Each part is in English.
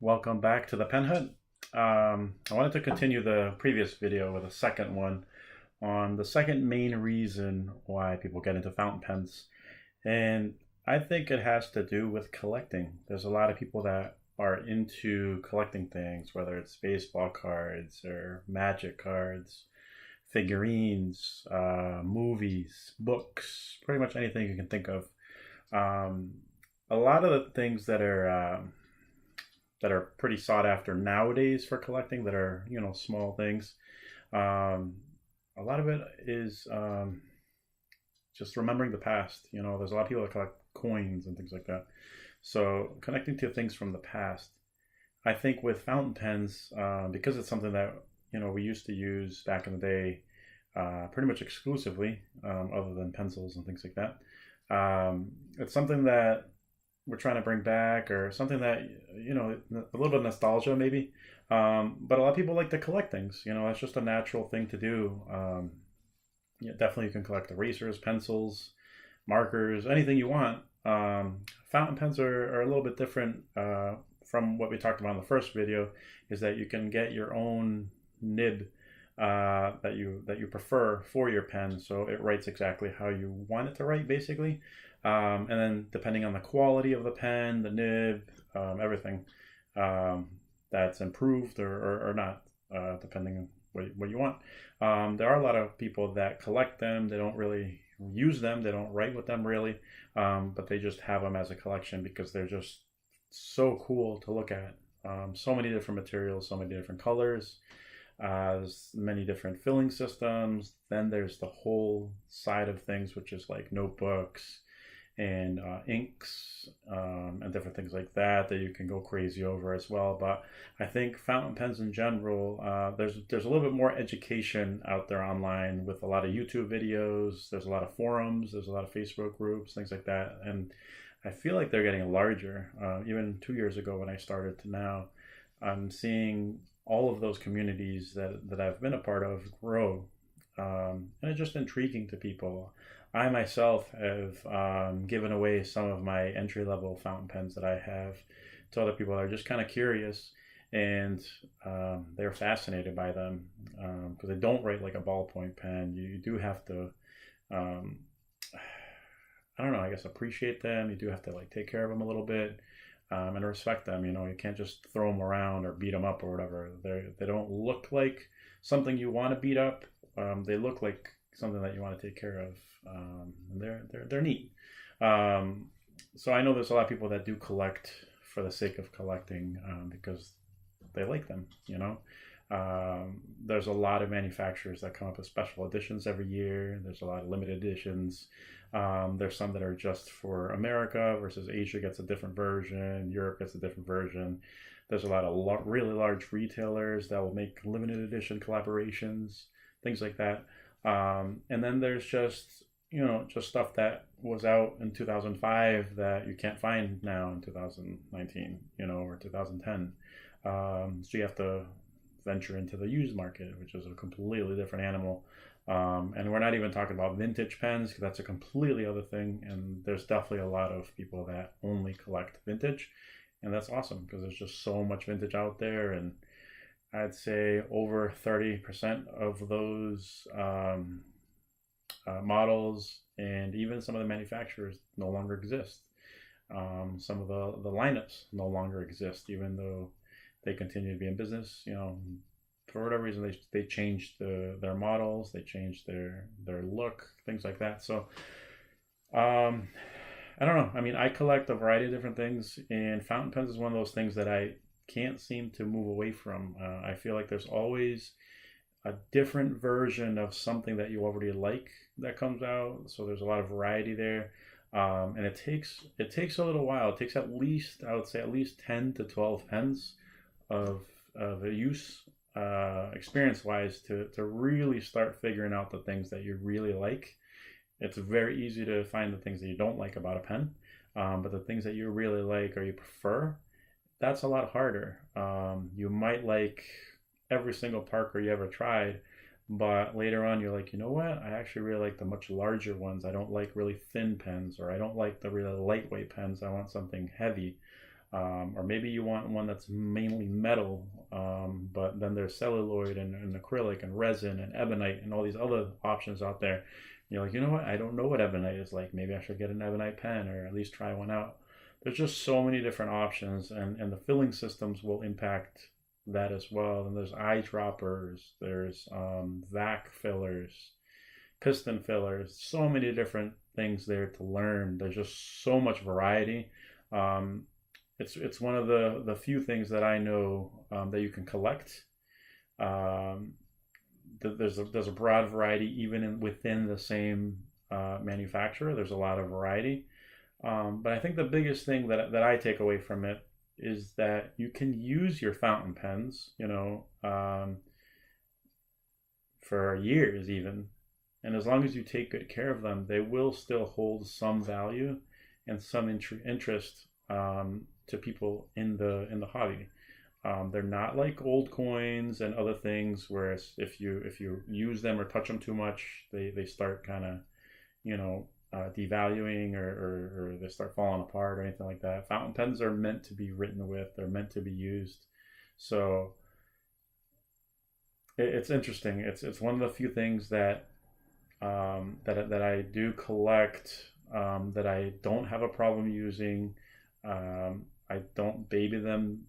Welcome back to the Pen Hut. I wanted to continue the previous video with a second one on the second main reason why people get into fountain pens. And I think it has to do with collecting. There's a lot of people that are into collecting things, whether it's baseball cards or magic cards, figurines, movies, books, pretty much anything you can think of. Um, a lot of the things that are pretty sought after nowadays for collecting that are small things. um, a lot of it is just remembering the past. There's a lot of people that collect coins and things like that, so connecting to things from the past. I think with fountain pens, because it's something that we used to use back in the day, pretty much exclusively, other than pencils and things like that. It's something that we're trying to bring back, or something that a little bit of nostalgia maybe. But a lot of people like to collect things. It's just a natural thing to do. Yeah, definitely you can collect erasers, pencils, markers, anything you want. Fountain pens are a little bit different, from what we talked about in the first video, is that you can get your own nib that you prefer for your pen, so it writes exactly how you want it to write, basically. And then depending on the quality of the pen, the nib, everything, that's improved or not, depending on what you want. There are a lot of people that collect them. They don't really use them. They don't write with them really, but they just have them as a collection because they're just so cool to look at. So many different materials, so many different colors. There's many different filling systems. Then there's the whole side of things, which is like notebooks and inks, and different things like that you can go crazy over as well. But I think fountain pens in general, there's a little bit more education out there online with a lot of YouTube videos. There's a lot of forums. There's a lot of Facebook groups, things like that. And I feel like they're getting larger. Even 2 years ago when I started to now, I'm seeing all of those communities that I've been a part of grow. And it's just intriguing to people. I myself have given away some of my entry level fountain pens that I have to other people that are just kind of curious, and they're fascinated by them, because they don't write like a ballpoint pen. You do have to, um, I don't know, I guess appreciate them. You do have to like take care of them a little bit, and respect them. You can't just throw them around or beat them up or whatever. They don't look like something you want to beat up. They look like something that you want to take care of, and they're neat. So I know there's a lot of people that do collect for the sake of collecting, because they like them. There's a lot of manufacturers that come up with special editions every year. There's a lot of limited editions. There's some that are just for America, versus Asia gets a different version, Europe gets a different version. There's a lot of really large retailers that will make limited edition collaborations, things like that. And then there's just stuff that was out in 2005 that you can't find now in 2019, or 2010. So you have to venture into the used market, which is a completely different animal. And we're not even talking about vintage pens, because that's a completely other thing. And there's definitely a lot of people that only collect vintage, and that's awesome because there's just so much vintage out there. And I'd say over 30% of those models, and even some of the manufacturers, no longer exist. Some of the lineups no longer exist, even though they continue to be in business. For whatever reason, they changed their models, they changed their look, things like that. So I don't know. I mean, I collect a variety of different things, and fountain pens is one of those things that I can't seem to move away from. I feel like there's always a different version of something that you already like that comes out. So there's a lot of variety there. And it takes a little while. It takes at least, I would say, at least 10 to 12 pens of a use, experience wise, to really start figuring out the things that you really like. It's very easy to find the things that you don't like about a pen, but the things that you really like or you prefer, that's a lot harder. You might like every single Parker you ever tried, but later on you're like, you know what? I actually really like the much larger ones. I don't like really thin pens, or I don't like the really lightweight pens. I want something heavy. Or maybe you want one that's mainly metal, but then there's celluloid and acrylic and resin and ebonite and all these other options out there. You're like, you know what? I don't know what ebonite is like. Maybe I should get an ebonite pen or at least try one out. There's just so many different options, and the filling systems will impact that as well. And there's eyedroppers, there's vac fillers, piston fillers, so many different things there to learn. There's just so much variety. Um, it's one of the few things that I know that you can collect. Um, there's a broad variety even within the same manufacturer. There's a lot of variety. But I think the biggest thing that I take away from it is that you can use your fountain pens, for years even, and as long as you take good care of them, they will still hold some value and some interest to people in the hobby. They're not like old coins and other things, where if you use them or touch them too much, they start kind of devaluing or they start falling apart or anything like that. Fountain pens are meant to be written with. They're meant to be used. So it's interesting. It's one of the few things that that I do collect, that I don't have a problem using. I don't baby them.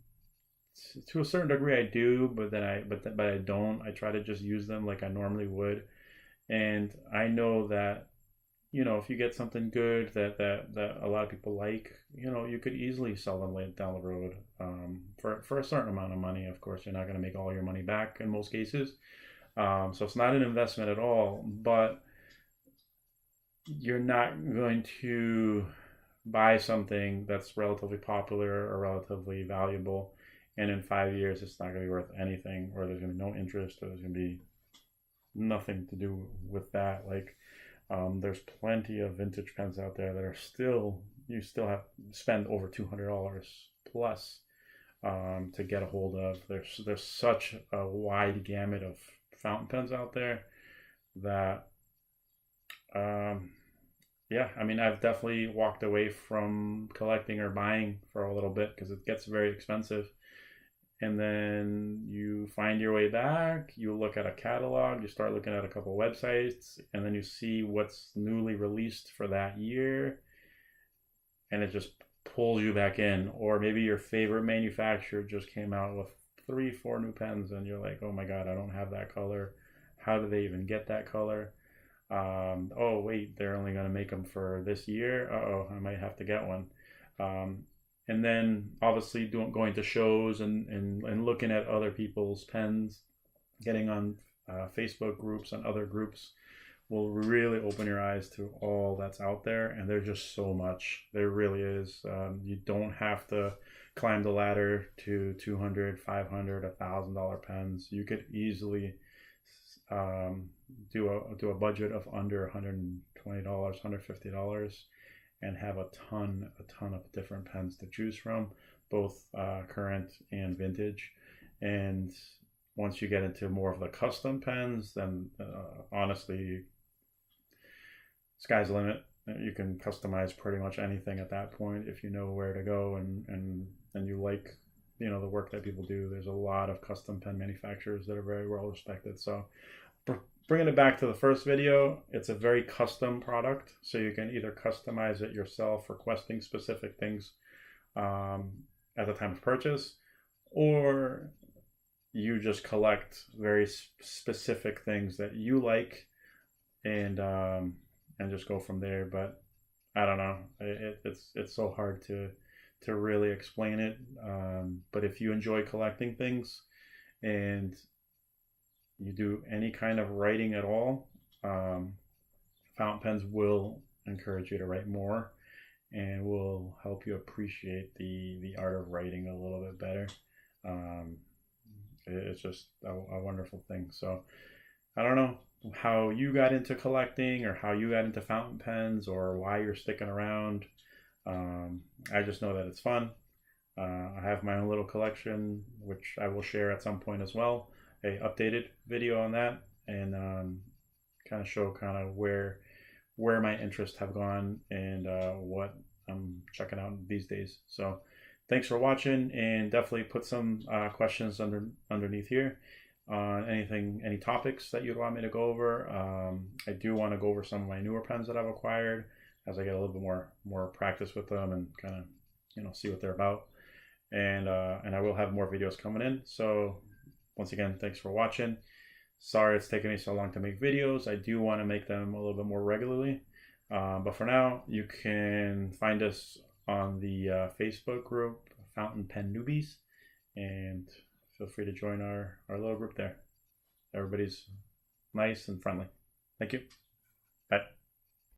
To a certain degree I do, but I don't. I try to just use them like I normally would. And I know that, if you get something good that a lot of people like, you could easily sell them later down the road, for a certain amount of money. Of course, you're not going to make all your money back in most cases. So it's not an investment at all, but you're not going to buy something that's relatively popular or relatively valuable, and in 5 years it's not going to be worth anything, or there's going to be no interest, or there's going to be nothing to do with that. Like, there's plenty of vintage pens out there that are you still have to spend over $200 plus to get a hold of. There's such a wide gamut of fountain pens out there that yeah, I mean, I've definitely walked away from collecting or buying for a little bit because it gets very expensive. And then you find your way back, you look at a catalog, you start looking at a couple websites, and then you see what's newly released for that year, and it just pulls you back in. Or maybe your favorite manufacturer just came out with 3-4 new pens, and you're like, oh my God, I don't have that color. How do they even get that color? Oh wait, they're only going to make them for this year. Uh-oh, I might have to get one. And then obviously going to shows and looking at other people's pens, getting on Facebook groups and other groups will really open your eyes to all that's out there. And there's just so much. There really is. You don't have to climb the ladder to $200, $500, $1,000 pens. You could easily do a budget of under $120, $150, and have a ton of different pens to choose from, both current and vintage. And once you get into more of the custom pens, then honestly, sky's the limit. You can customize pretty much anything at that point if you know where to go and you like the work that people do. There's a lot of custom pen manufacturers that are very well respected. So bringing it back to the first video, it's a very custom product, so you can either customize it yourself, requesting specific things at the time of purchase, or you just collect very specific things that you like and just go from there. But I don't know, it's so hard to really explain it. But if you enjoy collecting things and you do any kind of writing at all, fountain pens will encourage you to write more and will help you appreciate the art of writing a little bit better. It's just a wonderful thing. So I don't know how you got into collecting or how you got into fountain pens or why you're sticking around. I just know that it's fun. I have my own little collection, which I will share at some point as well. A updated video on that, and kind of show where my interests have gone and what I'm checking out these days. So thanks for watching, and definitely put some questions underneath here on any topics that you'd want me to go over. I do want to go over some of my newer pens that I've acquired as I get a little bit more practice with them and kind of see what they're about. And I will have more videos coming in. So once again, thanks for watching. Sorry it's taken me so long to make videos. I do want to make them a little bit more regularly. But for now, you can find us on the Facebook group, Fountain Pen Newbies, and feel free to join our little group there. Everybody's nice and friendly. Thank you.